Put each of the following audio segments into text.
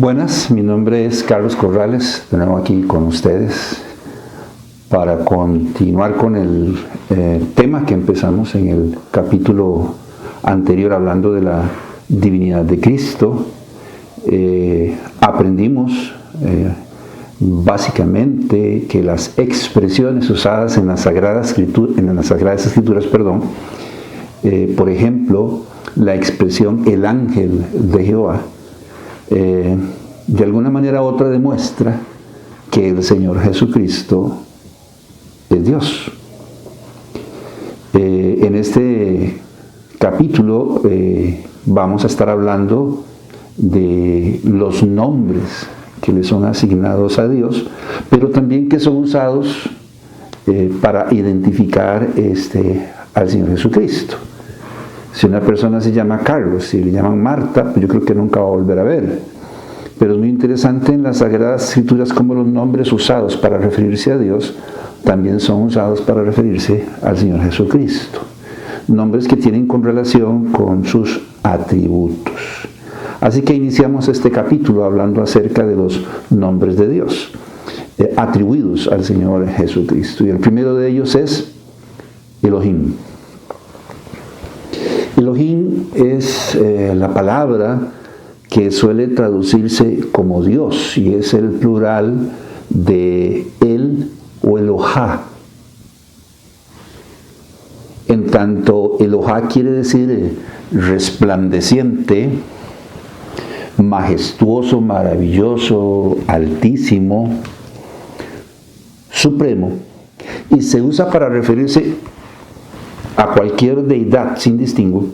Buenas, mi nombre es Carlos Corrales, de nuevo aquí con ustedes para continuar con el tema que empezamos en el capítulo anterior hablando de la divinidad de Cristo. Aprendimos básicamente que las expresiones usadas en las Sagradas Escrituras, por ejemplo, la expresión el ángel de Jehová, de alguna manera u otra demuestra que el Señor Jesucristo es Dios. En este capítulo vamos a estar hablando de los nombres que le son asignados a Dios, pero también que son usados para identificar al Señor Jesucristo. Si una persona se llama Carlos, si le llaman Marta, pues yo creo que nunca va a volver a ver. Pero es muy interesante en las Sagradas Escrituras cómo los nombres usados para referirse a Dios también son usados para referirse al Señor Jesucristo. Nombres que tienen relación con sus atributos. Así que iniciamos este capítulo hablando acerca de los nombres de Dios, atribuidos al Señor Jesucristo. Y el primero de ellos es Elohim. Elohim es la palabra que suele traducirse como Dios y es el plural de El o Elohá. En tanto, Elohá quiere decir resplandeciente, majestuoso, maravilloso, altísimo, supremo, y se usa para referirse a cualquier deidad sin distingo.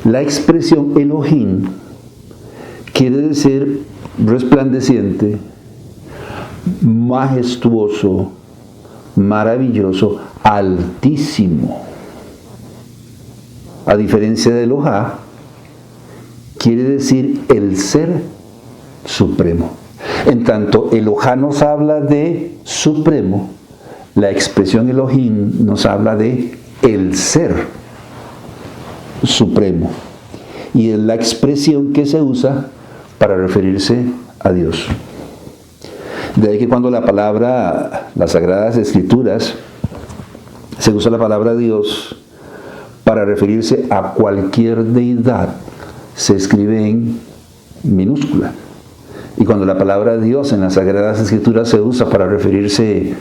La expresión Elohim quiere decir resplandeciente, majestuoso, maravilloso, altísimo. A diferencia de Elohá, quiere decir el ser supremo. En tanto, Elohá nos habla de supremo, la expresión Elohim nos habla de el ser supremo. Y es la expresión que se usa para referirse a Dios. De ahí que cuando las Sagradas Escrituras, se usa la palabra Dios para referirse a cualquier deidad, se escribe en minúscula. Y cuando la palabra Dios en las Sagradas Escrituras se usa para referirse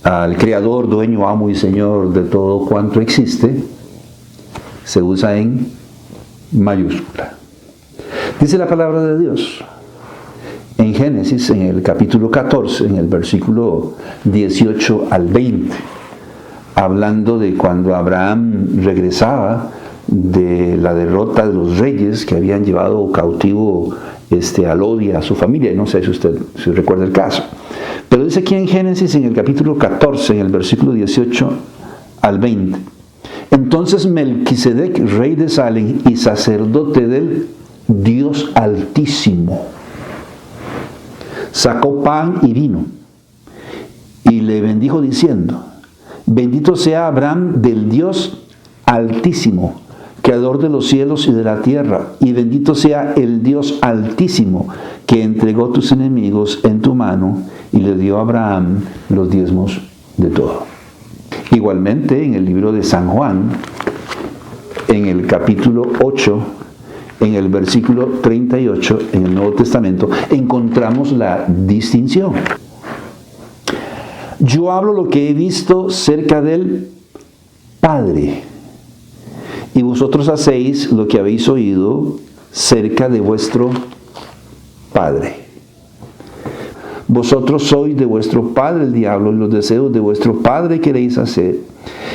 al Creador, dueño, amo y Señor de todo cuanto existe, se usa en mayúscula. Dice la palabra de Dios en Génesis, en el capítulo 14, en el versículo 18 al 20, hablando de cuando Abraham regresaba de la derrota de los reyes que habían llevado cautivo a Lot, a su familia. No sé si usted recuerda el caso. Pero dice aquí en Génesis, en el capítulo 14, en el versículo 18 al 20. Entonces Melquisedec, rey de Salem y sacerdote del Dios Altísimo, sacó pan y vino y le bendijo diciendo: bendito sea Abraham del Dios Altísimo, Creador de los cielos y de la tierra, y bendito sea el Dios Altísimo, que entregó tus enemigos en tu mano, y le dio a Abraham los diezmos de todo. Igualmente, en el libro de San Juan, en el capítulo 8, en el versículo 38, en el Nuevo Testamento, encontramos la distinción. Yo hablo lo que he visto cerca del Padre, y vosotros hacéis lo que habéis oído cerca de vuestro Padre. Vosotros sois de vuestro padre el diablo, y los deseos de vuestro padre queréis hacer.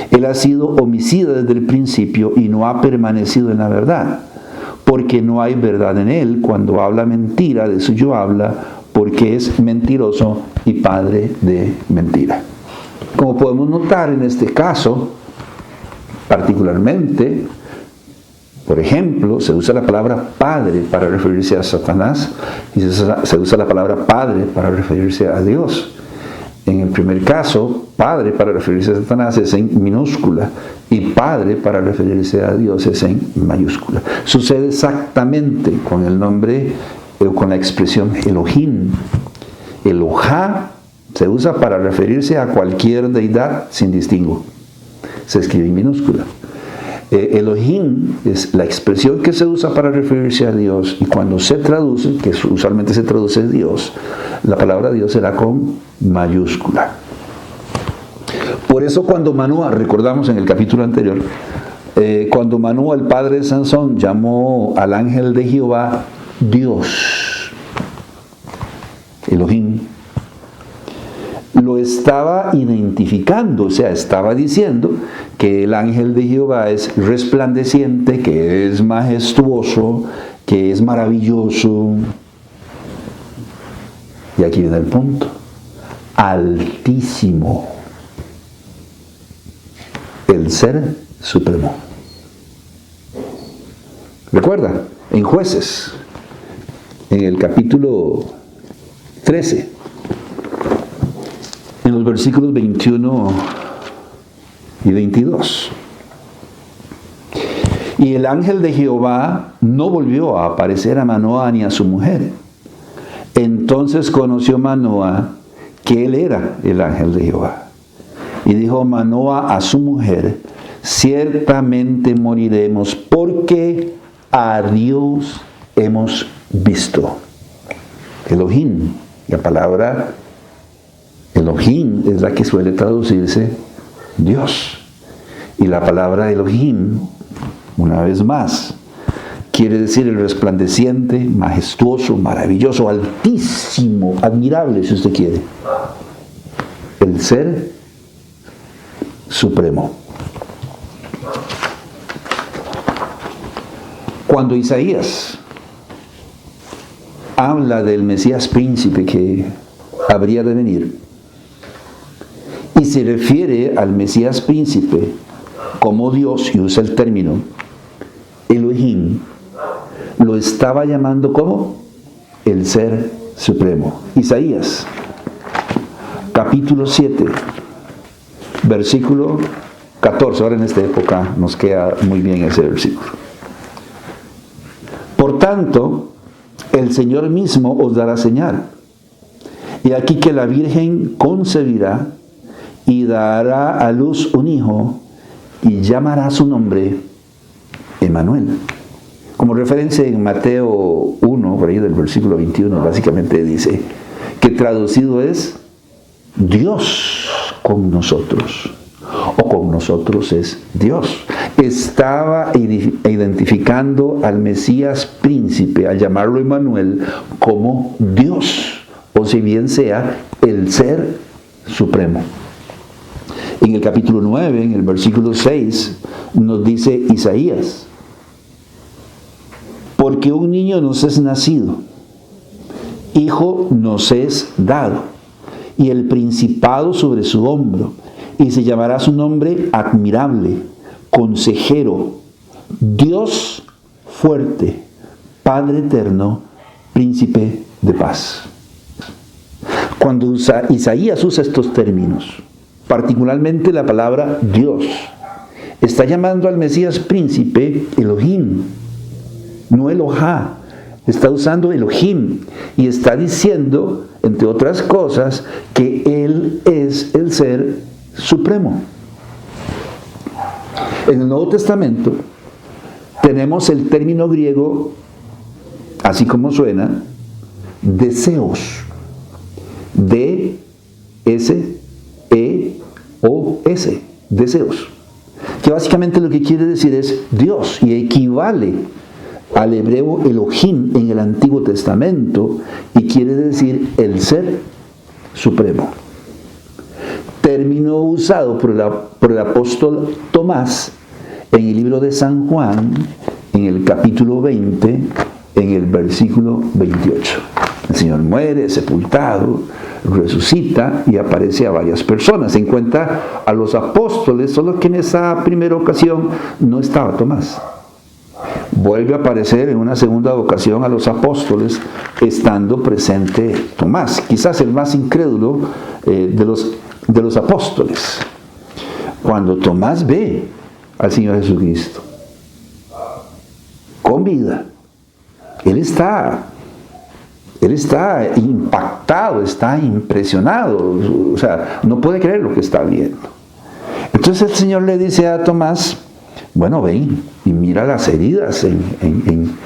Él ha sido homicida desde el principio y no ha permanecido en la verdad, porque no hay verdad en él. Cuando habla mentira, de suyo habla, porque es mentiroso y padre de mentira. Como podemos notar en este caso, particularmente, por ejemplo, se usa la palabra Padre para referirse a Satanás y se usa la palabra Padre para referirse a Dios. En el primer caso, Padre para referirse a Satanás es en minúscula y Padre para referirse a Dios es en mayúscula. Sucede exactamente con el nombre con la expresión Elohim. Elohá se usa para referirse a cualquier deidad sin distingo. Se escribe en minúscula. Elohim es la expresión que se usa para referirse a Dios, y cuando se traduce, que usualmente se traduce Dios, la palabra Dios será con mayúscula. Por eso cuando Manoah, recordamos en el capítulo anterior, cuando Manoah, el padre de Sansón, llamó al ángel de Jehová Dios, Elohim, lo estaba identificando, o sea, estaba diciendo que el ángel de Jehová es resplandeciente, que es majestuoso, que es maravilloso. Y aquí viene el punto: altísimo, el ser supremo. Recuerda, en Jueces, en el capítulo 13, en los versículos 21 y 22. Y el ángel de Jehová no volvió a aparecer a Manoah ni a su mujer. Entonces conoció Manoah que él era el ángel de Jehová. Y dijo Manoah a su mujer: ciertamente moriremos, porque a Dios hemos visto. Elohim, la palabra Elohim es la que suele traducirse Dios. Y la palabra Elohim, una vez más, quiere decir el resplandeciente, majestuoso, maravilloso, altísimo, admirable, si usted quiere. El ser supremo. Cuando Isaías habla del Mesías príncipe que habría de venir, y se refiere al Mesías príncipe como Dios, y usa el término Elohim, lo estaba llamando como el ser supremo. Isaías, capítulo 7, versículo 14. Ahora en esta época nos queda muy bien ese versículo. Por tanto, el Señor mismo os dará señal. Y aquí que la Virgen concebirá y dará a luz un hijo, y llamará su nombre Emmanuel. Como referencia en Mateo 1, por ahí del versículo 21, básicamente dice que traducido es Dios con nosotros, o con nosotros es Dios. Estaba identificando al Mesías príncipe, al llamarlo Emmanuel, como Dios, o si bien sea el ser supremo. En el capítulo 9, en el versículo 6, nos dice Isaías: porque un niño nos es nacido, hijo nos es dado, y el principado sobre su hombro, y se llamará su nombre admirable, consejero, Dios fuerte, Padre eterno, príncipe de paz. Cuando Isaías usa estos términos, particularmente la palabra Dios, está llamando al Mesías príncipe Elohim, no Elohá. Está usando Elohim y está diciendo, entre otras cosas, que Él es el ser supremo. En el Nuevo Testamento tenemos el término griego, así como suena, deseos. D-S-E-O-S, deseos. Que básicamente lo que quiere decir es Dios, y equivale al hebreo Elohim en el Antiguo Testamento, y quiere decir el ser supremo. Término usado por el apóstol Tomás en el libro de San Juan, en el capítulo 20, en el versículo 28. El Señor muere, es sepultado, resucita y aparece a varias personas. Se encuentra a los apóstoles, solo que en esa primera ocasión no estaba Tomás. Vuelve a aparecer en una segunda ocasión a los apóstoles, estando presente Tomás, quizás el más incrédulo de los apóstoles. Cuando Tomás ve al Señor Jesucristo con vida, él está Él está impactado, está impresionado, o sea, no puede creer lo que está viendo. Entonces el Señor le dice a Tomás, bueno, ven y mira las heridas en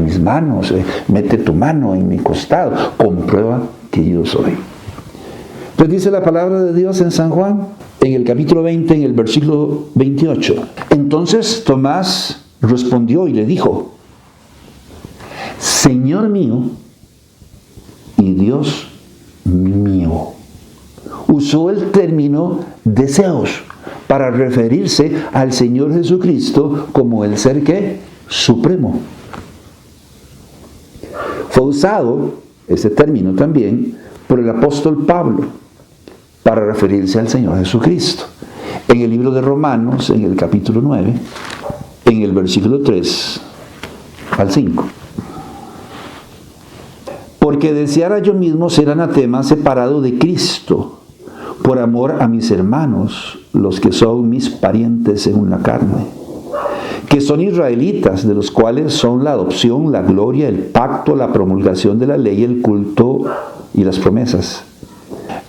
mis manos, mete tu mano en mi costado, comprueba que yo soy. Entonces dice la palabra de Dios en San Juan, en el capítulo 20, en el versículo 28. Entonces Tomás respondió y le dijo, Señor mío y Dios mío. Usó el término deseos para referirse al Señor Jesucristo como el ser que supremo. Fue usado este término también por el apóstol Pablo para referirse al Señor Jesucristo. En el libro de Romanos, en el capítulo 9, en el versículo 3 al 5. Porque deseara yo mismo ser anatema separado de Cristo, por amor a mis hermanos, los que son mis parientes según la carne, que son israelitas, de los cuales son la adopción, la gloria, el pacto, la promulgación de la ley, el culto y las promesas,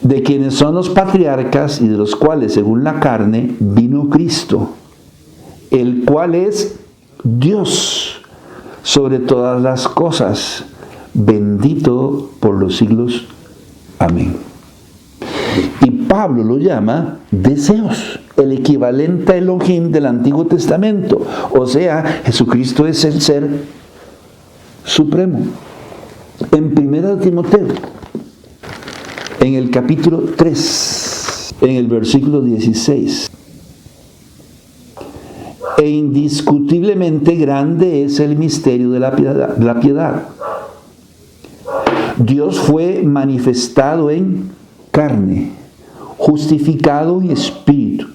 de quienes son los patriarcas y de los cuales según la carne vino Cristo, el cual es Dios sobre todas las cosas, bendito por los siglos. Amén. Y Pablo lo llama deseos, el equivalente a Elohim del Antiguo Testamento. O sea, Jesucristo es el ser supremo. En 1 Timoteo, en el capítulo 3, en el versículo 16. E indiscutiblemente grande es el misterio de la piedad. Dios fue manifestado en carne, justificado en espíritu,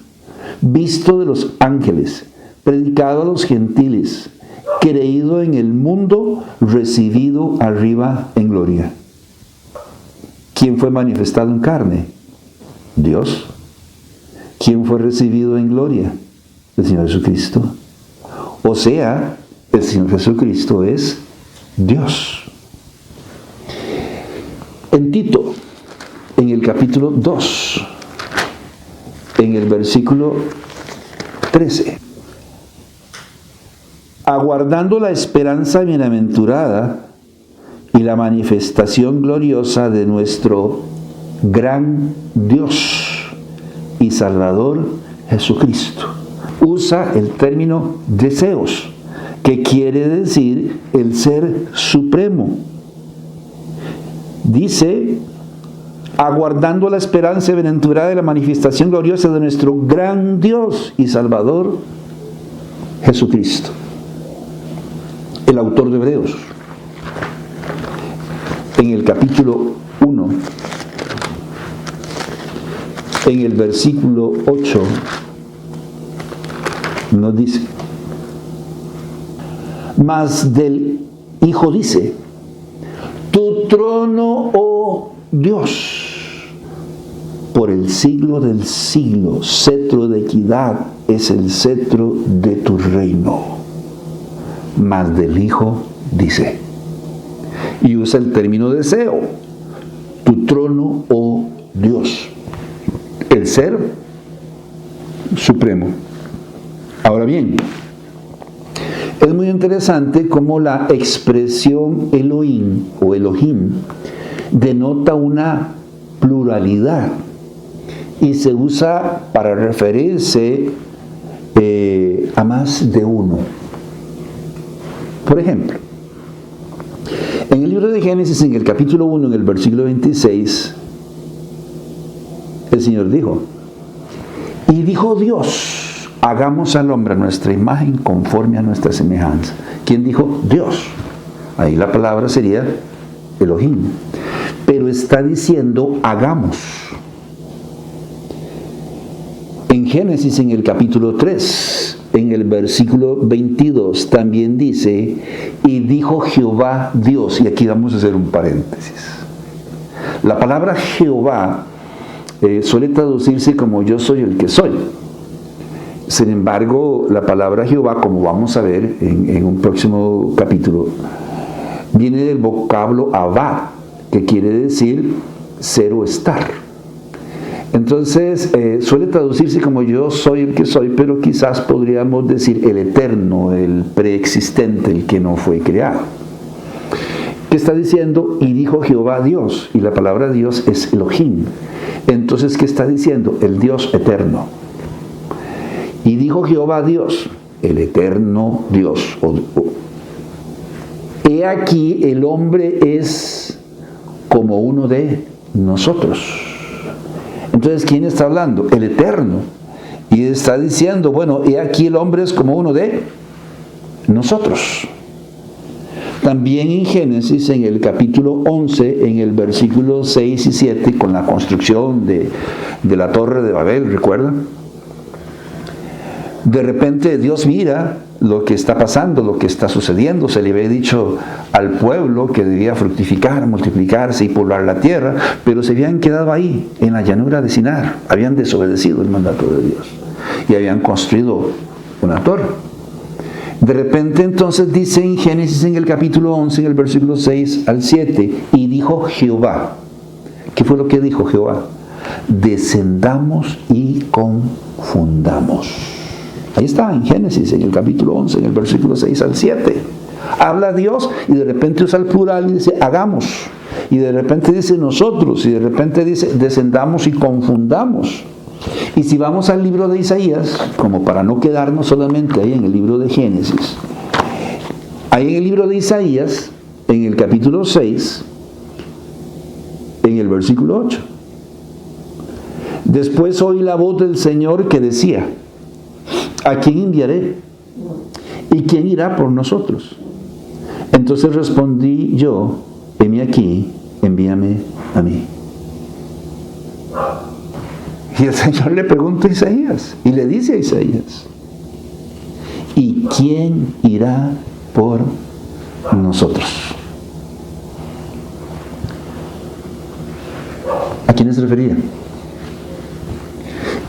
visto de los ángeles, predicado a los gentiles, creído en el mundo, recibido arriba en gloria. ¿Quién fue manifestado en carne? Dios. ¿Quién fue recibido en gloria? El Señor Jesucristo. O sea, el Señor Jesucristo es Dios. En Tito, en el capítulo 2, en el versículo 13, aguardando la esperanza bienaventurada y la manifestación gloriosa de nuestro gran Dios y Salvador Jesucristo. Usa el término deseos, que quiere decir el ser supremo. Dice, aguardando la esperanza bienaventurada de la manifestación gloriosa de nuestro gran Dios y Salvador Jesucristo. El autor de Hebreos, en el capítulo 1, en el versículo 8, nos dice, mas del Hijo dice, tu trono, oh Dios, por el siglo del siglo, cetro de equidad es el cetro de tu reino. Mas del Hijo dice, y usa el término deseo, tu trono, oh Dios, el ser supremo. Ahora bien, es muy interesante cómo la expresión Elohim o Elohim denota una pluralidad y se usa para referirse a más de uno. Por ejemplo, en el libro de Génesis, en el capítulo 1, en el versículo 26, el Señor dijo, y dijo Dios, hagamos al hombre a nuestra imagen conforme a nuestra semejanza. ¿Quién dijo? Dios. Ahí la palabra sería Elohim. Pero está diciendo hagamos. En Génesis, en el capítulo 3, en el versículo 22, también dice, y dijo Jehová Dios. Y aquí vamos a hacer un paréntesis. La palabra Jehová suele traducirse como yo soy el que soy. Sin embargo, la palabra Jehová, como vamos a ver en un próximo capítulo, viene del vocablo abad, que quiere decir ser o estar. Entonces, suele traducirse como yo soy el que soy, pero quizás podríamos decir el eterno, el preexistente, el que no fue creado. ¿Qué está diciendo? Y dijo Jehová Dios, y la palabra Dios es Elohim. Entonces, ¿qué está diciendo? El Dios eterno. Y dijo Jehová Dios, el eterno Dios. He aquí el hombre es como uno de nosotros. Entonces, ¿quién está hablando? El eterno. Y está diciendo, bueno, he aquí el hombre es como uno de nosotros. También en Génesis, en el capítulo 11, en el versículo 6 y 7, con la construcción de la torre de Babel, ¿recuerdan? De repente Dios mira lo que está pasando, lo que está sucediendo. Se le había dicho al pueblo que debía fructificar, multiplicarse y poblar la tierra, pero se habían quedado ahí, en la llanura de Sinar. Habían desobedecido el mandato de Dios y habían construido una torre. De repente entonces dice en Génesis, en el capítulo 11, en el versículo 6 al 7, y dijo Jehová. ¿Qué fue lo que dijo Jehová? Descendamos y confundamos. Ahí está, en Génesis, en el capítulo 11, en el versículo 6 al 7. Habla Dios y de repente usa el plural y dice, hagamos. Y de repente dice nosotros, y de repente dice, descendamos y confundamos. Y si vamos al libro de Isaías, como para no quedarnos solamente ahí en el libro de Génesis, ahí en el libro de Isaías, en el capítulo 6, en el versículo 8. Después oí la voz del Señor que decía, ¿a quién enviaré? ¿Y quién irá por nosotros? Entonces respondí yo, heme aquí, envíame a mí. Y el Señor le pregunta a Isaías, y le dice a Isaías, ¿y quién irá por nosotros? ¿A quién se refería?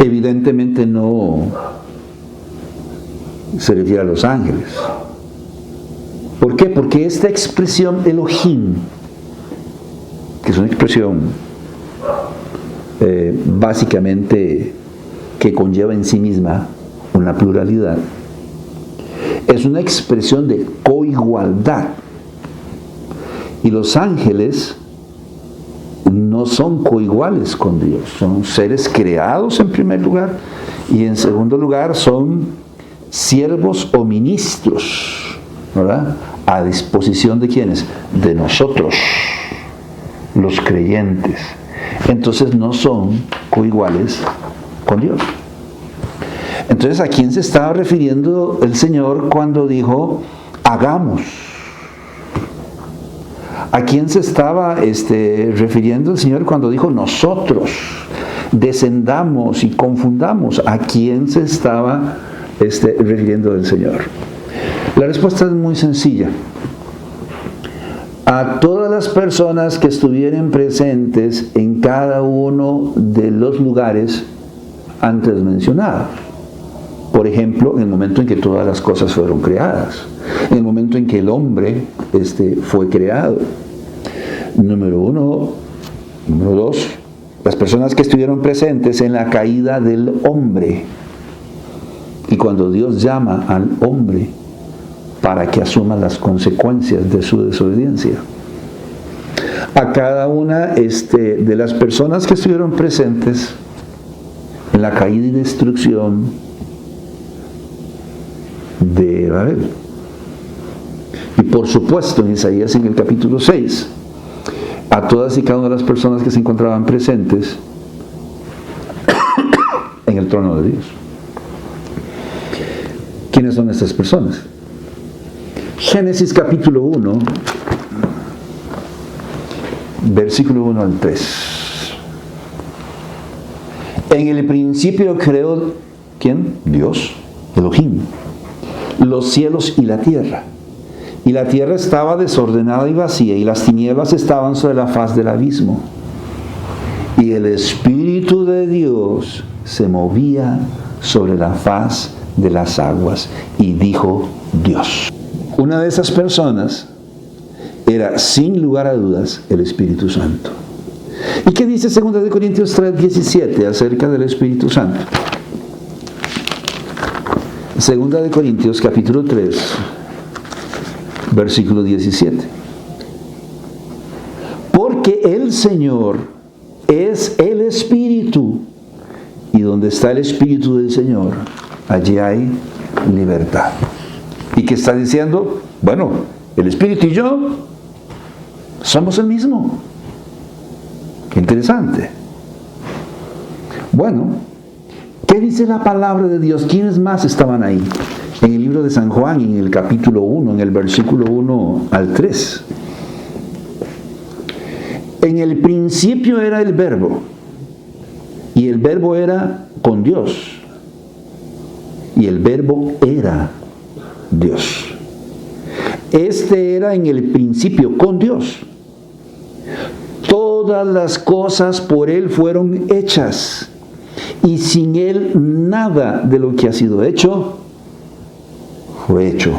Evidentemente no se refiere a los ángeles. ¿Por qué? Porque esta expresión Elohim, que es una expresión básicamente que conlleva en sí misma una pluralidad, es una expresión de coigualdad. Y los ángeles no son coiguales con Dios, son seres creados en primer lugar, y en segundo lugar son siervos o ministros, ¿verdad? A disposición de ¿quiénes? De nosotros, los creyentes. Entonces no son coiguales con Dios. Entonces, ¿a quién se estaba refiriendo el Señor cuando dijo hagamos? ¿A quién se estaba refiriendo el Señor cuando dijo nosotros descendamos y confundamos? ¿A quién se estaba refiriendo el Señor? La respuesta es muy sencilla. A todas las personas que estuvieran presentes en cada uno de los lugares antes mencionados. Por ejemplo, en el momento en que todas las cosas fueron creadas, en el momento en que el hombre fue creado. Número uno. Número dos, las personas que estuvieron presentes en la caída del hombre. Y cuando Dios llama al hombre para que asuma las consecuencias de su desobediencia. A cada una de las personas que estuvieron presentes en la caída y destrucción de Babel. Y por supuesto en Isaías, en el capítulo 6, a todas y cada una de las personas que se encontraban presentes en el trono de Dios. ¿Quiénes son estas personas? Génesis capítulo 1, versículo 1 al 3. En el principio creó, ¿quién? Dios, Elohim, los cielos y la tierra. Y la tierra estaba desordenada y vacía, y las tinieblas estaban sobre la faz del abismo. Y el Espíritu de Dios se movía sobre la faz de las aguas. Y dijo Dios. Una de esas personas era sin lugar a dudas el Espíritu Santo. ¿Y qué dice 2 Corintios 3:17 acerca del Espíritu Santo? 2 Corintios capítulo 3, versículo 17. Porque el Señor es el Espíritu, y donde está el Espíritu del Señor, allí hay libertad. ¿Y qué está diciendo? Bueno, el Espíritu y yo somos el mismo. Qué interesante. Bueno, ¿qué dice la palabra de Dios? ¿Quiénes más estaban ahí? En el libro de San Juan, en el capítulo 1, en el versículo 1 al 3. En el principio era el Verbo, y el Verbo era con Dios, y el Verbo era Dios. Este era en el principio con Dios. Todas las cosas por Él fueron hechas, y sin Él nada de lo que ha sido hecho fue hecho.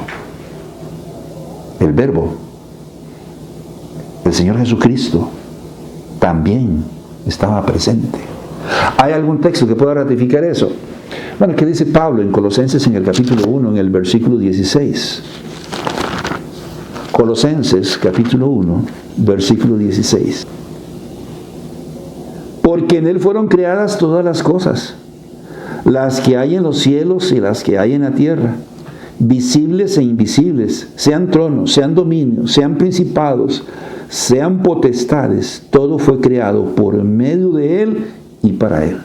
El Verbo, el Señor Jesucristo, también estaba presente. ¿Hay algún texto que pueda ratificar eso? Bueno, ¿qué dice Pablo en Colosenses en el capítulo 1, en el versículo 16? Colosenses capítulo 1, versículo 16. Porque en Él fueron creadas todas las cosas, las que hay en los cielos y las que hay en la tierra, visibles e invisibles, sean tronos, sean dominios, sean principados, sean potestades, todo fue creado por medio de Él y para Él.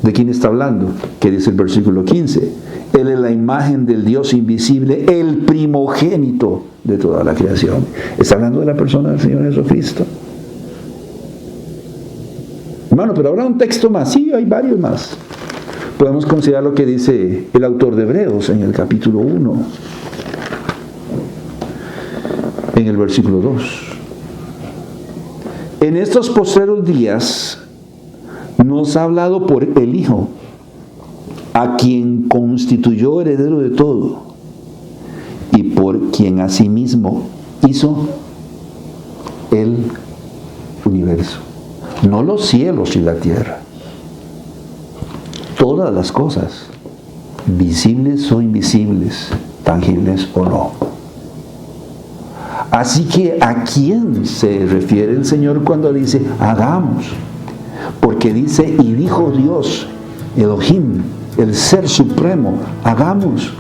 ¿De quién está hablando? ¿Qué dice el versículo 15? Él es la imagen del Dios invisible, el primogénito de toda la creación. Está hablando de la persona del Señor Jesucristo. Hermano, pero habrá un texto más. Sí, hay varios más. Podemos considerar lo que dice el autor de Hebreos en el capítulo 1, en el versículo 2. En estos postreros días nos ha hablado por el Hijo, a quien constituyó heredero de todo, y por quien asimismo hizo el universo. No los cielos y la tierra, todas las cosas, visibles o invisibles, tangibles o no. Así que ¿a quién se refiere el Señor cuando dice hagamos? Porque dice, y dijo Dios, Elohim, el Ser Supremo, hagamos.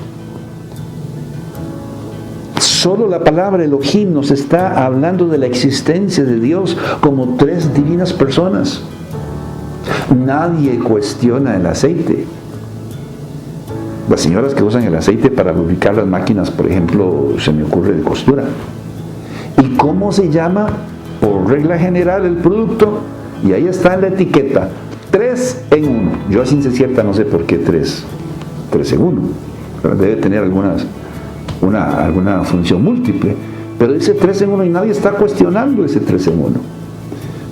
Solo la palabra Elohim nos está hablando de la existencia de Dios como tres divinas personas. Nadie cuestiona el aceite. Las señoras que usan el aceite para lubricar las máquinas, por ejemplo, se me ocurre de costura. ¿Y cómo se llama? Por regla general el producto, y ahí está en la etiqueta, 3 en 1. Yo a ciencia cierta no sé por qué 3 en 1. Pero debe tener alguna función múltiple. Pero dice 3 en 1 y nadie está cuestionando ese 3 en 1.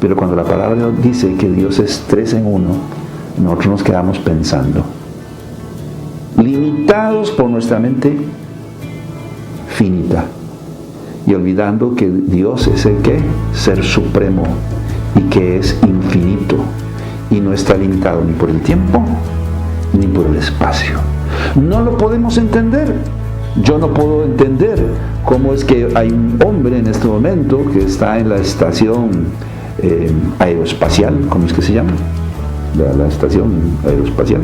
Pero cuando la palabra dice que Dios es 3 en 1, nosotros nos quedamos pensando, limitados por nuestra mente finita, y olvidando que Dios es el que Ser Supremo, y que es infinito, y no está limitado ni por el tiempo ni por el espacio. No lo podemos entender. Yo no puedo entender cómo es que hay un hombre en este momento que está en la estación aeroespacial. ¿Cómo es que se llama? La estación aeroespacial.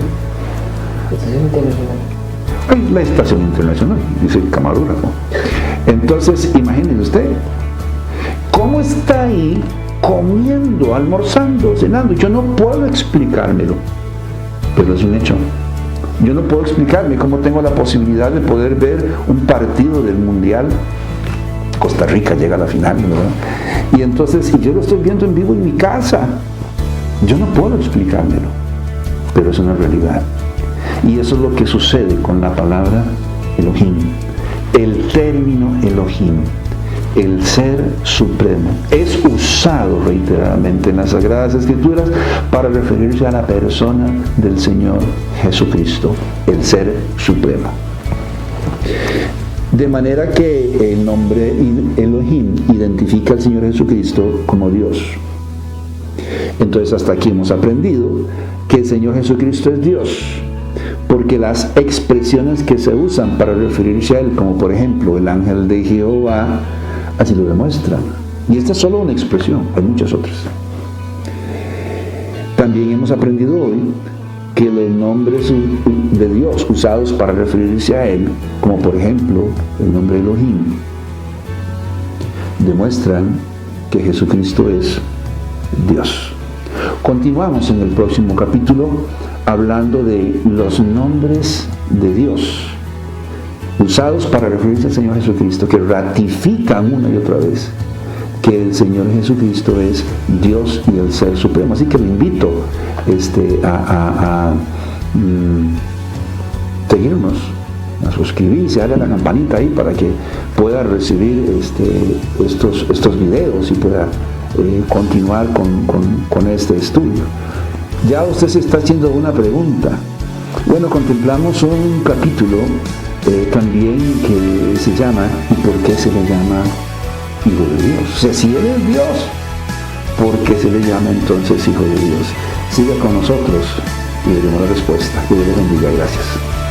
La estación internacional, dice el camarógrafo. Entonces, imagínese usted, ¿cómo está ahí comiendo, almorzando, cenando? Yo no puedo explicármelo, pero es un hecho. Yo no puedo explicarme cómo tengo la posibilidad de poder ver un partido del Mundial. Costa Rica llega a la final, ¿verdad? Y entonces, yo lo estoy viendo en vivo en mi casa. Yo no puedo explicármelo, pero es una realidad. Y eso es lo que sucede con la palabra Elohim. El término Elohim, el Ser Supremo, es usado reiteradamente en las Sagradas Escrituras para referirse a la persona del Señor Jesucristo, el Ser Supremo. De manera que el nombre Elohim identifica al Señor Jesucristo como Dios. Entonces hasta aquí hemos aprendido que el Señor Jesucristo es Dios, porque las expresiones que se usan para referirse a Él, como por ejemplo el ángel de Jehová, así lo demuestran. Y esta es solo una expresión, hay muchas otras. También hemos aprendido hoy que los nombres de Dios usados para referirse a Él, como por ejemplo el nombre Elohim, demuestran que Jesucristo es Dios. Continuamos en el próximo capítulo hablando de los nombres de Dios usados para referirse al Señor Jesucristo, que ratifican una y otra vez que el Señor Jesucristo es Dios y el Ser Supremo. Así que lo invito a seguirnos, a suscribirse, a darle a la campanita ahí para que pueda recibir estos videos y pueda continuar con este estudio. Ya usted se está haciendo una pregunta. Bueno, contemplamos un capítulo también que se llama ¿y por qué se le llama Hijo de Dios? O sea, si Él es Dios, ¿por qué se le llama entonces Hijo de Dios? Siga con nosotros y veremos la respuesta. Que Dios le bendiga. Gracias.